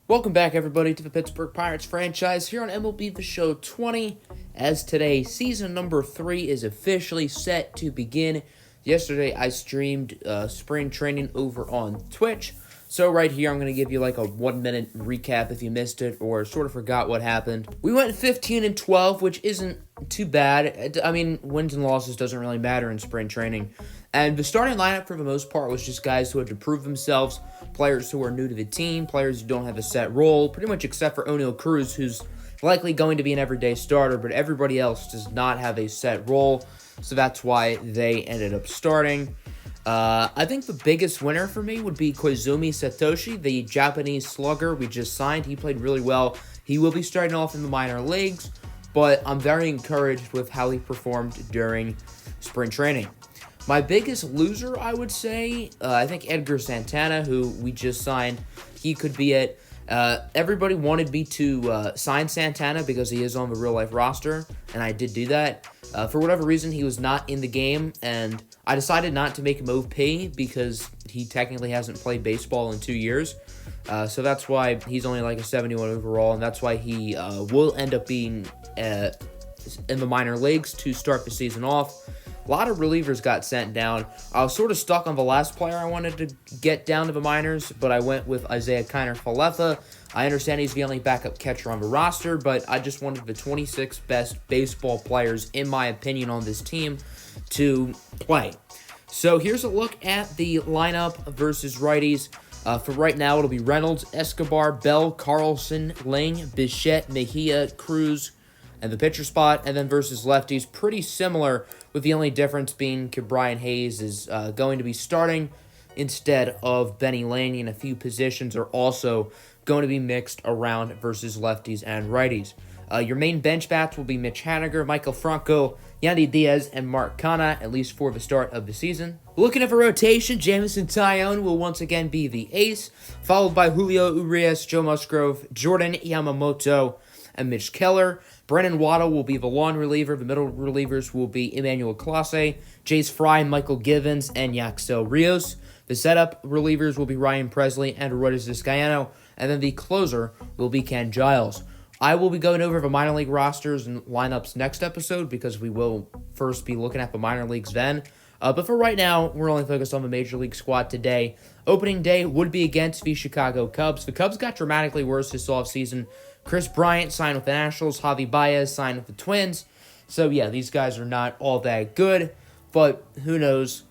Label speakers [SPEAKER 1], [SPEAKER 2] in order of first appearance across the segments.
[SPEAKER 1] Welcome back, everybody, to the Pittsburgh Pirates franchise here on MLB The Show 20. As today, season number 3 is officially set to begin. Yesterday, I streamed spring training over on Twitch. So right here, I'm going to give you like a 1-minute recap if you missed it or sort of forgot what happened. We went 15-12, which isn't too bad. I mean, wins and losses doesn't really matter in spring training. And the starting lineup, for the most part, was just guys who had to prove themselves, players who are new to the team, players who don't have a set role, pretty much except for O'Neal Cruz, who's likely going to be an everyday starter, but everybody else does not have a set role, so that's why they ended up starting. I think the biggest winner for me would be Koizumi Satoshi, the Japanese slugger we just signed. He played really well. He will be starting off in the minor leagues, but I'm very encouraged with how he performed during spring training. My biggest loser, I would say, I think Edgar Santana, who we just signed. He could be it. Everybody wanted me to sign Santana because he is on the real-life roster, and I did do that. For whatever reason, he was not in the game, and I decided not to make him OP because he technically hasn't played baseball in 2 years. So that's why he's only like a 71 overall, and that's why he will end up being in the minor leagues to start the season off. A lot of relievers got sent down. I was sort of stuck on the last player I wanted to get down to the minors, but I went with Isaiah Kiner-Falefa. I understand he's the only backup catcher on the roster, but I just wanted the 26 best baseball players, in my opinion, on this team to play. So here's a look at the lineup versus righties. For right now, it'll be Reynolds, Escobar, Bell, Carlson, Ling, Bichette, Mejia, Cruz, and the pitcher spot, and then versus lefties, pretty similar, with the only difference being Brian Hayes is going to be starting instead of Benny Laney, and a few positions are also going to be mixed around versus lefties and righties. Your main bench bats will be Mitch Haniger, Michael Franco, Yandy Diaz, and Mark Canha, at least for the start of the season. Looking at the rotation, Jameson Taillon will once again be the ace, followed by Julio Urias, Joe Musgrove, Jordan Yamamoto, and Mitch Keller. Brennan Waddle will be the long reliever. The middle relievers will be Emmanuel Clase, Jace Fry, Michael Givens, and Yaxel Rios. The setup relievers will be Ryan Presley and Aroldis Vizcaino, and then the closer will be Ken Giles. I will be going over the minor league rosters and lineups next episode because we will first be looking at the minor leagues then. But for right now, we're only focused on the Major League squad today. Opening day would be against the Chicago Cubs. The Cubs got dramatically worse this offseason. Chris Bryant signed with the Nationals. Javi Baez signed with the Twins. So, yeah, these guys are not all that good. But who knows?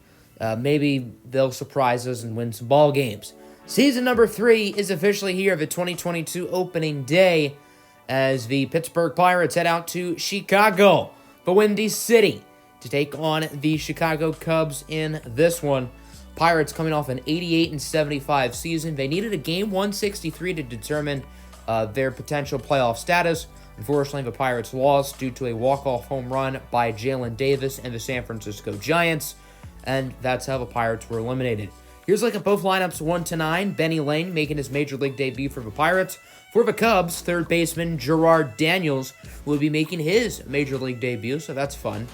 [SPEAKER 1] Maybe they'll surprise us and win some ball games. Season number 3 is officially here, the 2022 opening day, as the Pittsburgh Pirates head out to Chicago, the Windy City, to take on the Chicago Cubs in this one. Pirates coming off an 88-75 season. They needed a game 163 to determine their potential playoff status. Unfortunately, the Pirates lost due to a walk-off home run by Jalen Davis and the San Francisco Giants, and that's how the Pirates were eliminated. Here's a look at both lineups 1-9. Benny Lane making his Major League debut for the Pirates. For the Cubs, third baseman Gerard Daniels will be making his Major League debut, so that's fun.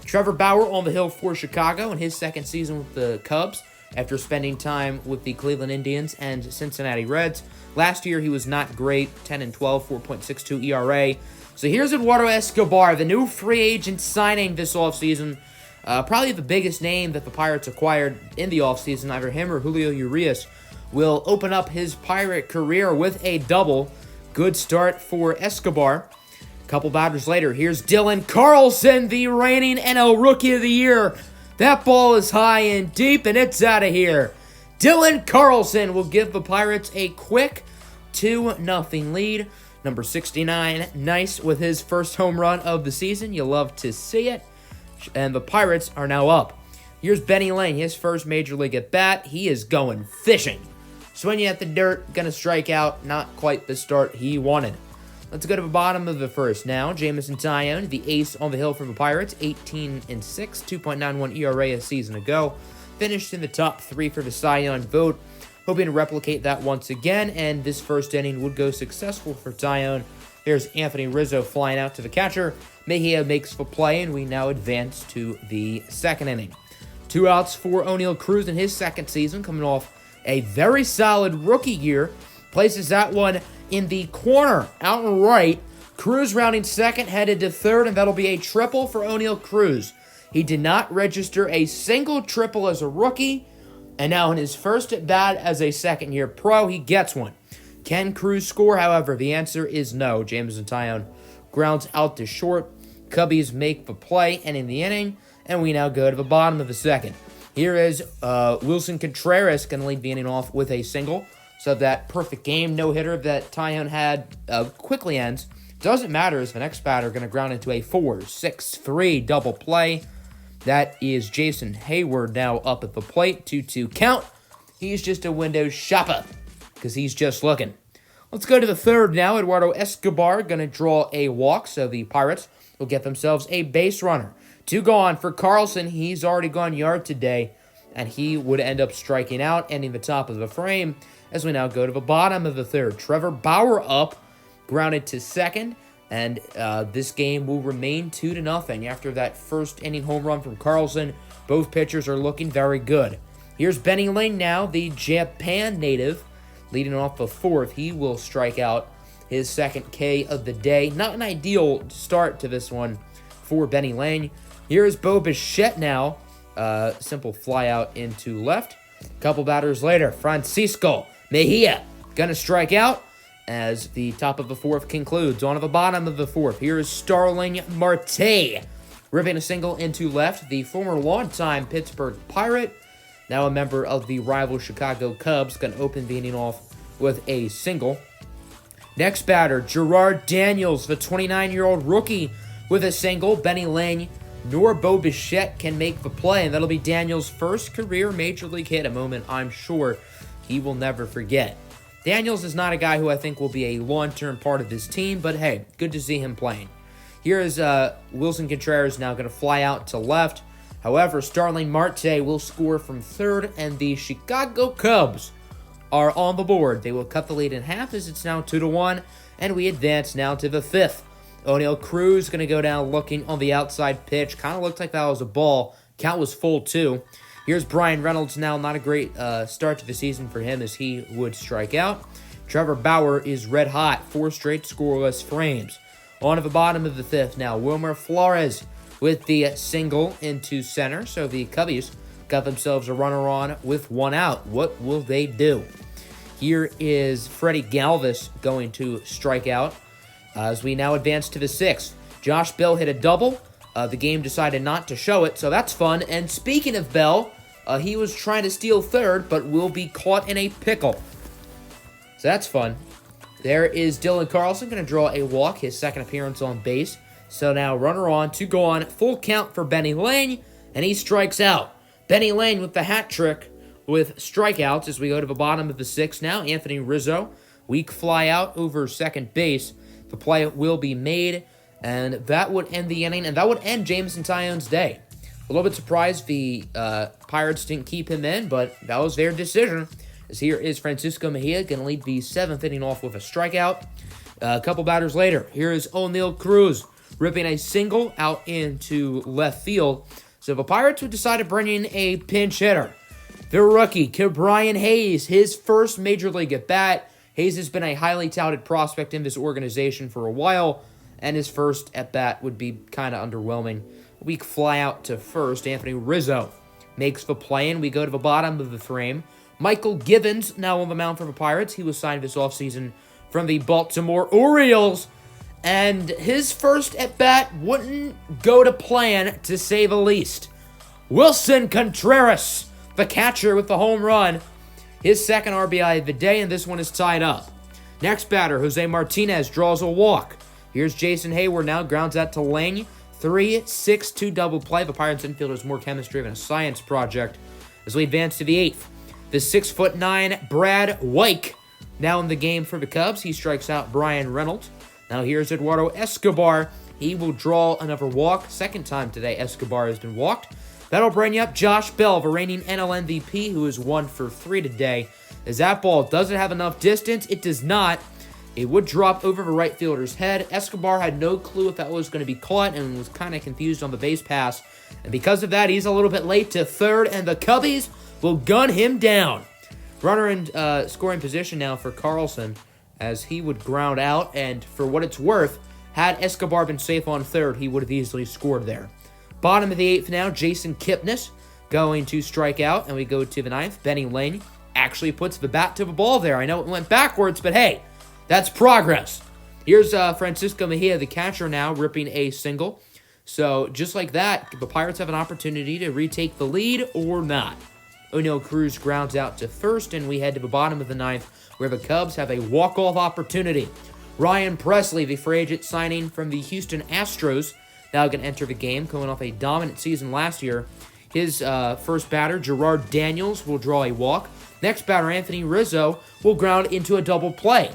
[SPEAKER 1] Trevor Bauer on the hill for Chicago in his second season with the Cubs after spending time with the Cleveland Indians and Cincinnati Reds. Last year, he was not great, 10-12, 4.62 ERA. So here's Eduardo Escobar, the new free agent signing this offseason. Probably the biggest name that the Pirates acquired in the offseason. Either him or Julio Urias will open up his Pirate career with a double. Good start for Escobar. A couple batters later, here's Dylan Carlson, the reigning NL Rookie of the Year. That ball is high and deep, and it's out of here. Dylan Carlson will give the Pirates a quick 2-0 lead. Number 69, nice with his first home run of the season. You love to see it. And the Pirates are now up. Here's Benny Lane, his first Major League at-bat. He is going fishing. Swinging at the dirt, gonna strike out. Not quite the start he wanted. Let's go to the bottom of the first now. Jameson Taillon, the ace on the hill for the Pirates, 18-6, 2.91 ERA a season ago. Finished in the top 3 for the Cy Young vote. Hoping to replicate that once again, and this first inning would go successful for Taillon. There's Anthony Rizzo flying out to the catcher. Mejia makes the play, and we now advance to the second inning. 2 outs for O'Neal Cruz in his second season, coming off a very solid rookie year places that one in the corner out and right. Cruz rounding second, headed to third, and that'll be a triple for O'Neal Cruz. He did not register a single triple as a rookie, and now in his first at-bat as a second-year pro, he gets one. Can Cruz score, however? The answer is no. Jameson Taillon grounds out to short. Cubbies make the play, and in the inning, and we now go to the bottom of the second. Here is Wilson Contreras going to lead the inning off with a single. So that perfect game no-hitter that Taillon had quickly ends. Doesn't matter as the next batter going to ground into a 4-6-3 double play. That is Jason Hayward now up at the plate. 2-2 count. He's just a window shopper because he's just looking. Let's go to the third now. Eduardo Escobar going to draw a walk, so the Pirates will get themselves a base runner. 2 gone for Carlson. He's already gone yard today, and he would end up striking out, ending the top of the frame as we now go to the bottom of the third. Trevor Bauer up, grounded to second, and this game will remain 2-0 after that first inning home run from Carlson. Both pitchers are looking very good. Here's Benny Lane now, the Japan native, leading off the fourth. He will strike out his second K of the day. Not an ideal start to this one for Benny Lane. Here is Bo Bichette now. Simple fly out into left. A couple batters later, Francisco Mejia gonna strike out as the top of the fourth concludes. On to the bottom of the fourth, here is Starling Marte ripping a single into left. The former longtime Pittsburgh Pirate, now a member of the rival Chicago Cubs, gonna open the inning off with a single. Next batter, Gerard Daniels, the 29-year-old rookie, with a single. Benny Lane nor Bo Bichette can make the play, and that'll be Daniels' first career Major League hit, a moment I'm sure he will never forget. Daniels is not a guy who I think will be a long-term part of this team, but hey, good to see him playing. Here is Wilson Contreras now going to fly out to left. However, Starling Marte will score from third, and the Chicago Cubs are on the board. They will cut the lead in half as it's now 2-1, and we advance now to the fifth. O'Neal Cruz going to go down looking on the outside pitch. Kind of looked like that was a ball. Count was full, too. Here's Brian Reynolds now. Not a great start to the season for him as he would strike out. Trevor Bauer is red hot. 4 straight scoreless frames. On to the bottom of the fifth now. Wilmer Flores with the single into center. So the Cubbies got themselves a runner on with 1 out. What will they do? Here is Freddie Galvis going to strike out. As we now advance to the sixth, Josh Bell hit a double. The game decided not to show it, so that's fun. And speaking of Bell, he was trying to steal third, but will be caught in a pickle. So that's fun. There is Dylan Carlson going to draw a walk, his second appearance on base. So now runner on, 2 gone, full count for Benny Lane, and he strikes out. Benny Lane with the hat trick with strikeouts as we go to the bottom of the sixth now. Anthony Rizzo, weak fly out over second base. The play will be made, and that would end the inning, and that would end Jameson Taillon's day. A little bit surprised the Pirates didn't keep him in, but that was their decision. As here is Francisco Mejia going to lead the seventh inning off with a strikeout. A couple batters later, here is O'Neal Cruz ripping a single out into left field. So the Pirates would decide to bring in a pinch hitter. Their rookie, Ke'Bryan Hayes, his first Major League at-bat. Hayes has been a highly touted prospect in this organization for a while, and his first at-bat would be kind of underwhelming. Weak fly out to first. Anthony Rizzo makes the play, and we go to the bottom of the frame. Michael Givens now on the mound for the Pirates. He was signed this offseason from the Baltimore Orioles, and his first at-bat wouldn't go to plan, to say the least. Wilson Contreras, the catcher with the home run, his second RBI of the day, and this one is tied up. Next batter, Jose Martinez draws a walk. Here's Jason Hayward now, grounds out to Lane. 3-6-2 double play. The Pirates infield is more chemistry than a science project as we advance to the eighth. The 6'9" Brad Wyke now in the game for the Cubs. He strikes out Brian Reynolds. Now here's Eduardo Escobar. He will draw another walk. Second time today Escobar has been walked. That'll bring up Josh Bell, the reigning NL MVP, who is 1 for 3 today. As that ball doesn't have enough distance, it does not. It would drop over the right fielder's head. Escobar had no clue if that was going to be caught and was kind of confused on the base pass. And because of that, he's a little bit late to third, and the Cubbies will gun him down. Runner in scoring position now for Carlson, as he would ground out, and for what it's worth, had Escobar been safe on third, he would have easily scored there. Bottom of the 8th now, Jason Kipnis going to strike out, and we go to the 9th. Benny Lane actually puts the bat to the ball there. I know it went backwards, but hey, that's progress. Here's Francisco Mejia, the catcher now, ripping a single. So just like that, the Pirates have an opportunity to retake the lead or not. O'Neill Cruz grounds out to first, and we head to the bottom of the 9th, where the Cubs have a walk-off opportunity. Ryan Presley, the free agent signing from the Houston Astros, now going to enter the game, coming off a dominant season last year. His first batter, Gerard Daniels, will draw a walk. Next batter, Anthony Rizzo, will ground into a double play.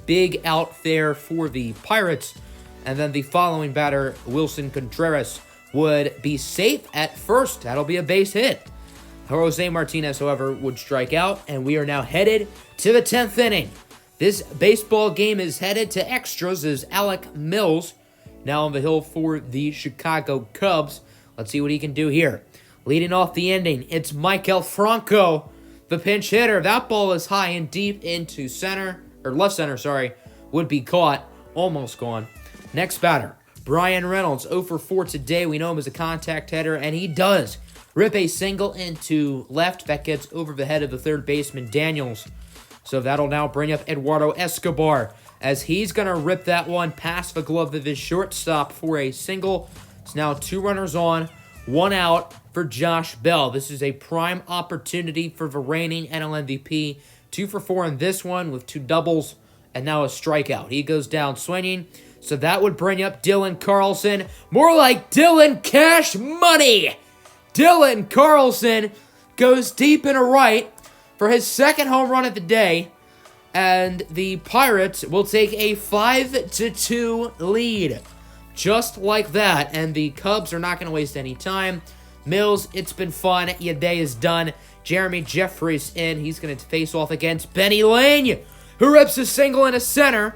[SPEAKER 1] Big out there for the Pirates. And then the following batter, Wilson Contreras, would be safe at first. That'll be a base hit. Jose Martinez, however, would strike out, and we are now headed to the 10th inning. This baseball game is headed to extras as Alec Mills, now on the hill for the Chicago Cubs. Let's see what he can do here. Leading off the inning, it's Michael Franco, the pinch hitter. That ball is high and deep into center, or left center, sorry, would be caught. Almost gone. Next batter, Brian Reynolds, 0 for 4 today. We know him as a contact hitter, and he does rip a single into left that gets over the head of the third baseman, Daniels. So that'll now bring up Eduardo Escobar, as he's going to rip that one past the glove of his shortstop for a single. It's now 2 runners on, 1 out for Josh Bell. This is a prime opportunity for the reigning NL MVP. 2 for 4 in this one with 2 doubles, and now a strikeout. He goes down swinging. So that would bring up Dylan Carlson. More like Dylan Cash Money. Dylan Carlson goes deep and right for his second home run of the day. And the Pirates will take a 5-2 lead. Just like that. And the Cubs are not going to waste any time. Mills, it's been fun. Your day is done. Jeremy Jeffries in. He's going to face off against Benny Lane, who rips a single in a center.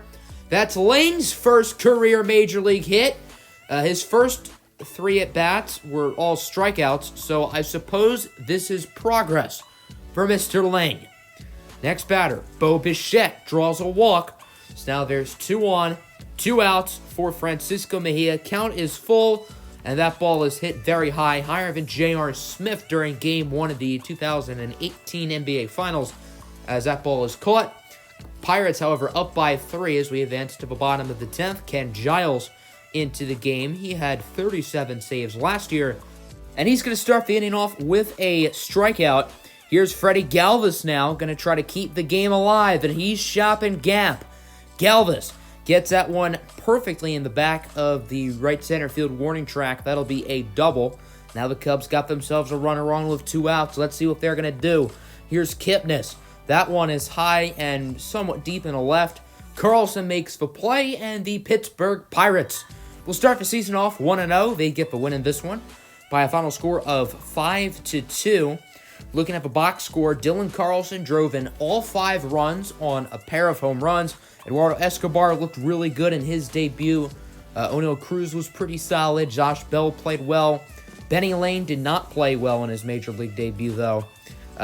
[SPEAKER 1] That's Lane's first career Major League hit. His first 3 at-bats were all strikeouts, so I suppose this is progress for Mr. Lane. Next batter, Bo Bichette draws a walk. So now there's 2 on, 2 outs for Francisco Mejia. Count is full, and that ball is hit very high, higher than J.R. Smith during Game 1 of the 2018 NBA Finals, as that ball is caught. Pirates, however, up by 3 as we advance to the bottom of the 10th. Ken Giles into the game. He had 37 saves last year, and he's going to start the inning off with a strikeout. Here's Freddie Galvis now, going to try to keep the game alive, and he's shopping gap. Galvis gets that one perfectly in the back of the right center field warning track. That'll be a double. Now the Cubs got themselves a runner on with 2 outs. Let's see what they're going to do. Here's Kipnis. That one is high and somewhat deep in the left. Carlson makes the play, and the Pittsburgh Pirates will start the season off 1-0. They get the win in this one by a final score of 5-2. Looking at the box score, Dylan Carlson drove in all 5 runs on a pair of home runs. Eduardo Escobar looked really good in his debut. O'Neill Cruz was pretty solid. Josh Bell played well. Benny Lane did not play well in his Major League debut, though.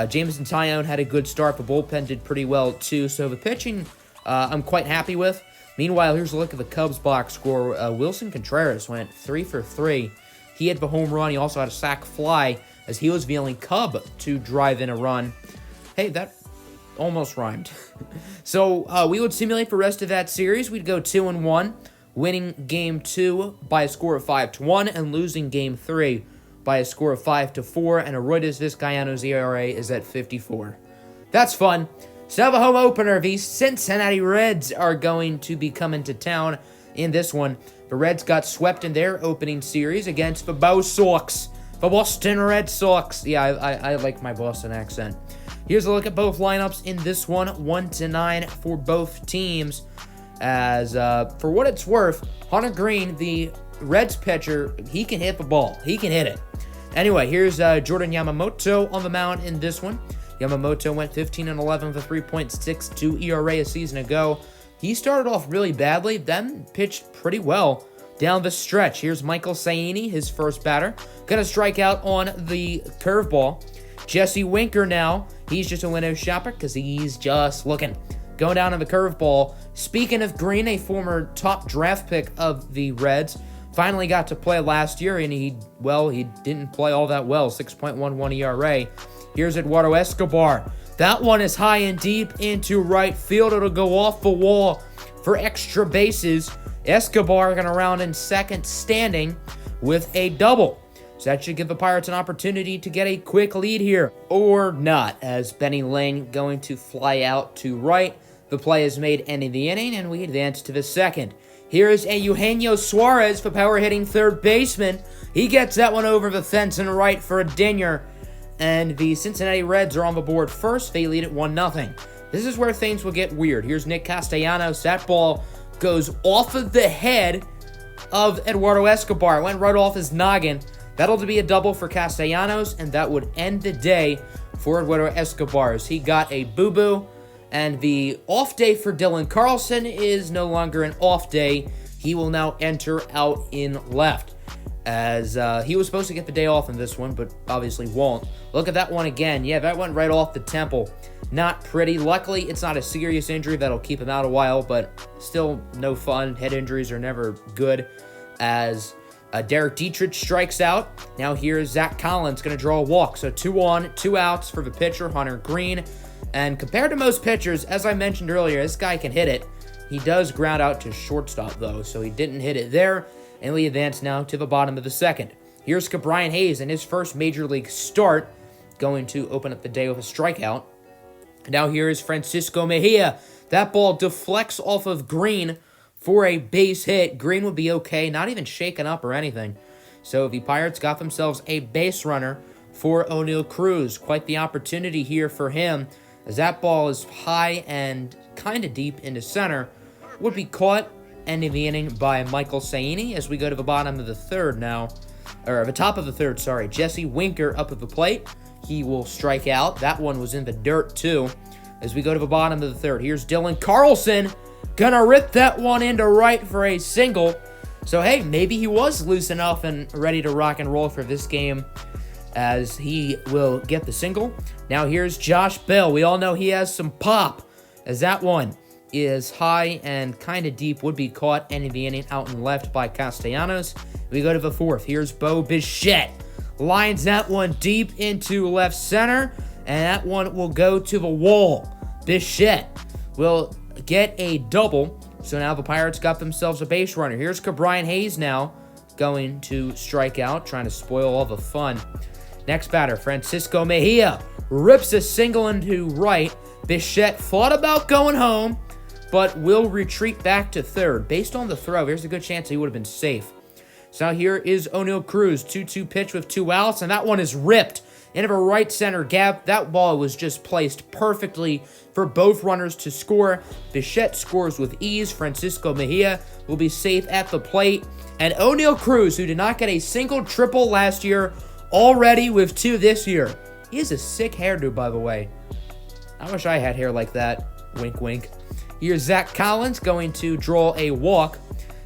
[SPEAKER 1] Jameson Taillon had a good start. The bullpen did pretty well, too. So the pitching, I'm quite happy with. Meanwhile, here's a look at the Cubs box score. Wilson Contreras went 3 for 3. He had the home run. He also had a sac fly, as he was the only Cub to drive in a run. Hey, that almost rhymed. So we would simulate the rest of that series. We'd go 2-1, winning Game 2 by a score of 5-1, and losing Game 3 by a score of 5-4, and Aroydas Vizcaíno's ERA is at 54. That's fun. So now the home opener, the Cincinnati Reds are going to be coming to town in this one. The Reds got swept in their opening series against the Bo Sox, the Boston Red Sox. Yeah, I like my Boston accent. Here's a look at both lineups in this one, 1-9 for both teams. As for what it's worth, Hunter Green, the Reds pitcher, he can hit the ball. He can hit it. Anyway, here's Jordan Yamamoto on the mound in this one. Yamamoto went 15-11 with a 3.62 ERA a season ago. He started off really badly, then pitched pretty well down the stretch. Here's Michael Saini, his first batter. Going to strike out on the curveball. Jesse Winker now, he's just a window shopper because he's just looking. Going down on the curveball. Speaking of Green, a former top draft pick of the Reds, finally got to play last year, and he didn't play all that well, 6.11 ERA. Here's Eduardo Escobar. That one is high and deep into right field. It'll go off the wall for extra bases. Escobar going to round in second, standing with a double. So that should give the Pirates an opportunity to get a quick lead here. Or not, as Benny Lane going to fly out to right. The play is made ending the inning, and we advance to the second. Here is a Eugenio Suarez for power hitting third baseman. He gets that one over the fence and right for a dinger. And the Cincinnati Reds are on the board first. They lead at 1-0. This is where things will get weird. Here's Nick Castellanos. That ball goes off of the head of Eduardo Escobar. It went right off his noggin. That'll be a double for Castellanos, and that would end the day for Eduardo Escobar as he got a boo-boo. And the off day for Dylan Carlson is no longer an off day. He will now enter out in left, as he was supposed to get the day off in this one, but obviously won't. Look at that one again. Yeah, that went right off the temple. Not pretty. Luckily, it's not a serious injury that'll keep him out a while, but still no fun. Head injuries are never good, as Derek Dietrich strikes out. Now here's Zach Collins going to draw a walk. So 2 on, 2 outs for the pitcher, Hunter Green. And compared to most pitchers, as I mentioned earlier, this guy can hit it. He does ground out to shortstop, though, so he didn't hit it there. And we advance now to the bottom of the second. Here's Ke'Bryan Hayes in his first major league start, going to open up the day with a strikeout. Now here is Francisco Mejia. That ball deflects off of Green for a base hit. Green would be okay, not even shaken up or anything. So the Pirates got themselves a base runner for O'Neal Cruz. Quite the opportunity here for him, as that ball is high and kind of deep into center. Would be caught, ending the inning by Michael Saini as we go to the bottom of the third now. Or the top of the third, sorry. Jesse Winker up at the plate. He will strike out. That one was in the dirt, too. As we go to the bottom of the third, here's Dylan Carlson. Gonna rip that one into right for a single. So, hey, maybe he was loose enough and ready to rock and roll for this game, as he will get the single. Now here's Josh Bell. We all know he has some pop, as that one is high and kind of deep. Would be caught, ending the inning out and left by Castellanos. We go to the fourth. Here's Bo Bichette. Lines that one deep into left center, and that one will go to the wall. Bichette will get a double. So now the Pirates got themselves a base runner. Here's Ke'Bryan Hayes now, going to strike out, trying to spoil all the fun. Next batter, Francisco Mejia, rips a single into right. Bichette thought about going home, but will retreat back to third. Based on the throw, there's a good chance he would have been safe. So now here is O'Neal Cruz, 2-2 pitch with 2 outs, and that one is ripped into a right center gap. That ball was just placed perfectly for both runners to score. Bichette scores with ease. Francisco Mejia will be safe at the plate. And O'Neal Cruz, who did not get a single triple last year, already with 2 this year. He has a sick hairdo, by the way. I wish I had hair like that. Wink, wink. Here's Zach Collins going to draw a walk.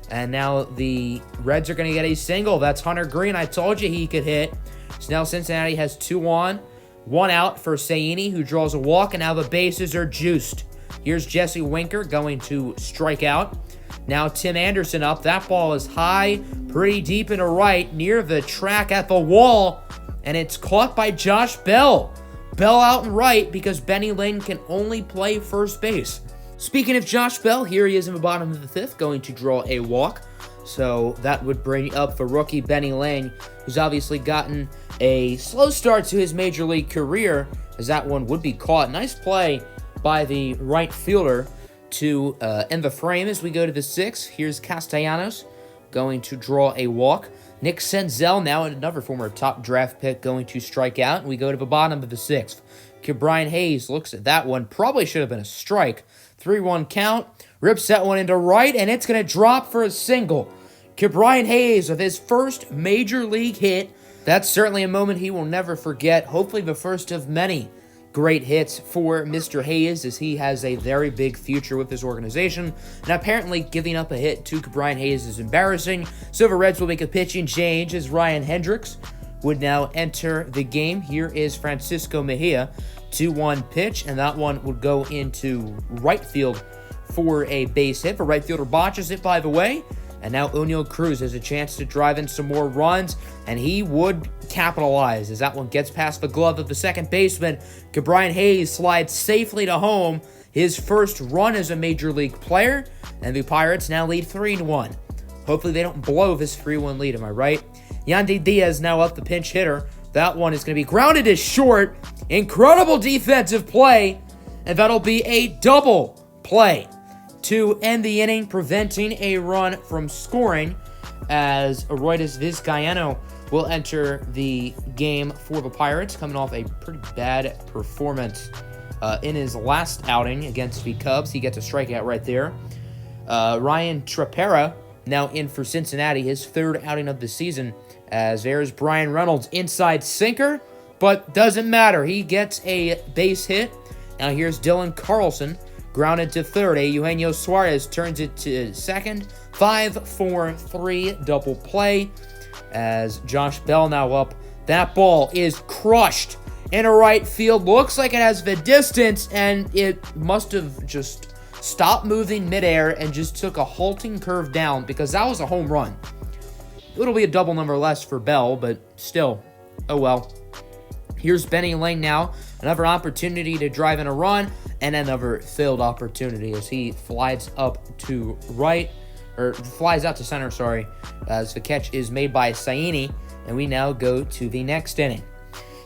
[SPEAKER 1] And now the Reds are going to get a single. That's Hunter Green. I told you he could hit. So now Cincinnati has 2 on, 1 out for Saini, who draws a walk, and now the bases are juiced. Here's Jesse Winker going to strike out. Now Tim Anderson up. That ball is high, pretty deep into right, near the track at the wall, and it's caught by Josh Bell. Bell out and right because Benny Lane can only play first base. Speaking of Josh Bell, here he is in the bottom of the 5th, going to draw a walk. So that would bring up the rookie Benny Lane, who's obviously gotten a slow start to his major league career, as that one would be caught. Nice play by the right fielder to end the frame as we go to the 6th. Here's Castellanos going to draw a walk. Nick Senzel, now another former top draft pick, going to strike out. And we go to the bottom of the 6th. Ke'Bryan Hayes looks at that one. Probably should have been a strike. 3-1 count. Rips that one into right, and it's going to drop for a single. Ke'Bryan Hayes with his first major league hit. That's certainly a moment he will never forget. Hopefully the first of many great hits for Mr. Hayes, as he has a very big future with this organization. And apparently giving up a hit to Ke'Bryan Hayes is embarrassing. So the Reds will make a pitching change as Ryan Hendricks would now enter the game. Here is Francisco Mejia, 2-1 pitch, and that one would go into right field for a base hit. For right fielder botches it, by the way. And now Oneil Cruz has a chance to drive in some more runs, and he would capitalize as that one gets past the glove of the second baseman. Brian Hayes slides safely to home, his first run as a major league player, and the Pirates now lead 3-1. Hopefully they don't blow this 3-1 lead, am I right? Yandy Diaz now up, the pinch hitter. That one is going to be grounded as short. Incredible defensive play, and that'll be a double play to end the inning, preventing a run from scoring, as Aroides Vizcaíno will enter the game for the Pirates, coming off a pretty bad performance in his last outing against the Cubs. He gets a strikeout right there. Ryan Trapera now in for Cincinnati, his third outing of the season, as there's Brian Reynolds, inside sinker, but doesn't matter. He gets a base hit. Now here's Dylan Carlson, grounded to third. Eugenio Suarez turns it to second. 5-4-3 double play as Josh Bell now up. That ball is crushed in a right field. Looks like it has the distance, and it must have just stopped moving midair and just took a halting curve down, because that was a home run. It'll be a double number less for Bell, but still, oh well. Here's Benny Lang now. Another opportunity to drive in a run, and another failed opportunity as he flies up to right, or flies out to center, sorry, as the catch is made by Saini, and we now go to the next inning.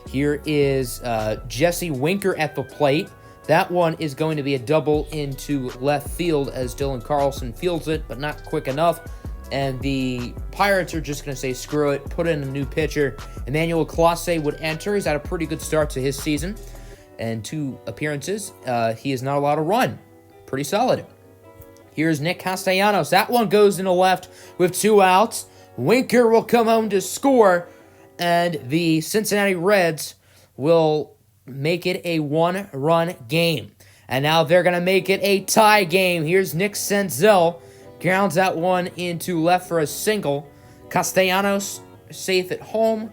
[SPEAKER 1] Here is Jesse Winker at the plate. That one is going to be a double into left field as Dylan Carlson fields it, but not quick enough. And the Pirates are just going to say, screw it, put in a new pitcher. Emmanuel Clase would enter. He's had a pretty good start to his season. And 2 appearances. He is not allowed to run. Pretty solid. Here's Nick Castellanos. That one goes into left with 2 outs. Winker will come home to score. And the Cincinnati Reds will make it a 1-run game. And now they're going to make it a tie game. Here's Nick Senzel. Grounds that one into left for a single. Castellanos safe at home.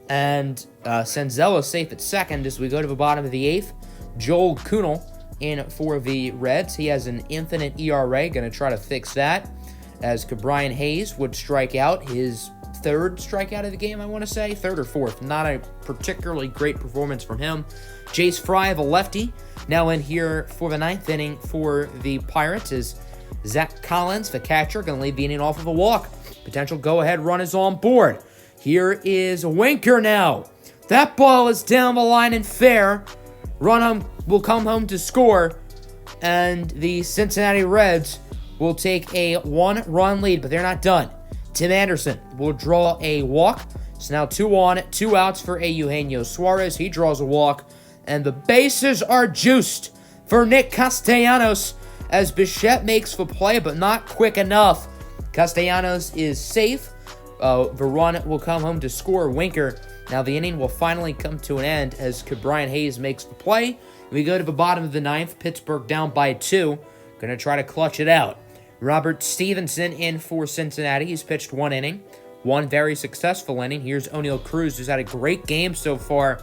[SPEAKER 1] And Senzel is safe at second as we go to the bottom of the 8th. Joel Kuhnel in for the Reds. He has an infinite ERA. Going to try to fix that. As Brian Hayes would strike out, his 3rd strikeout of the game, I want to say. 3rd or 4th. Not a particularly great performance from him. Jace Fry, the lefty, now in here for the 9th inning for the Pirates, is Zach Collins, the catcher, going to lead the inning off of a walk. Potential go-ahead run is on board. Here is Winker now. That ball is down the line and fair. Run will come home to score, and the Cincinnati Reds will take a 1-run lead, but they're not done. Tim Anderson will draw a walk. So now 2 on, 2 outs for Eugenio Suarez. He draws a walk, and the bases are juiced for Nick Castellanos as Bichette makes the play, but not quick enough. Castellanos is safe. The run will come home to score Winker. Now the inning will finally come to an end as Brian Hayes makes the play. We go to the bottom of the 9th. Pittsburgh down by 2. Going to try to clutch it out. Robert Stevenson in for Cincinnati. He's pitched 1 inning. 1 very successful inning. Here's Oneil Cruz, who's had a great game so far.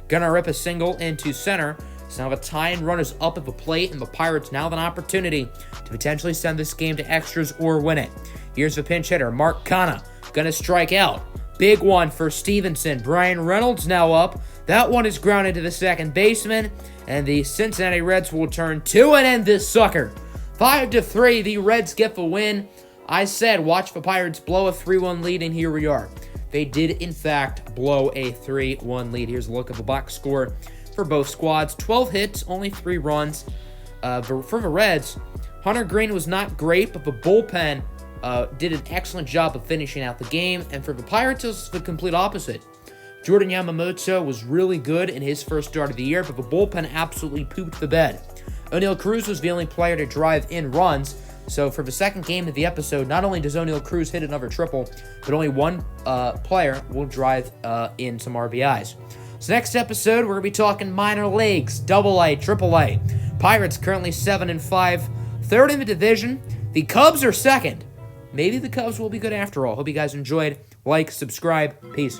[SPEAKER 1] Gonna rip a single into center. So now the tying run is up at the plate, and the Pirates now have an opportunity to potentially send this game to extras or win it. Here's the pinch hitter, Mark Canha, gonna strike out. Big one for Stevenson. Brian Reynolds now up. That one is grounded to the second baseman, and the Cincinnati Reds will turn 2 and end this sucker. 5-3, the Reds get the win. I said watch the Pirates blow a 3-1 lead, and here we are. They did, in fact, blow a 3-1 lead. Here's a look at the box score for both squads. 12 hits, only 3 runs. For the Reds, Hunter Green was not great, but the bullpen did an excellent job of finishing out the game. And for the Pirates, it was the complete opposite. Jordan Yamamoto was really good in his first start of the year, but the bullpen absolutely pooped the bed. Oneil Cruz was the only player to drive in runs. So for the second game of the episode, not only does Oneil Cruz hit another triple, but only one player will drive in some RBIs. So next episode, we're going to be talking minor leagues, AA, AAA. Pirates currently 7-5, third in the division. The Cubs are second. Maybe the Cubs will be good after all. Hope you guys enjoyed. Like, subscribe. Peace.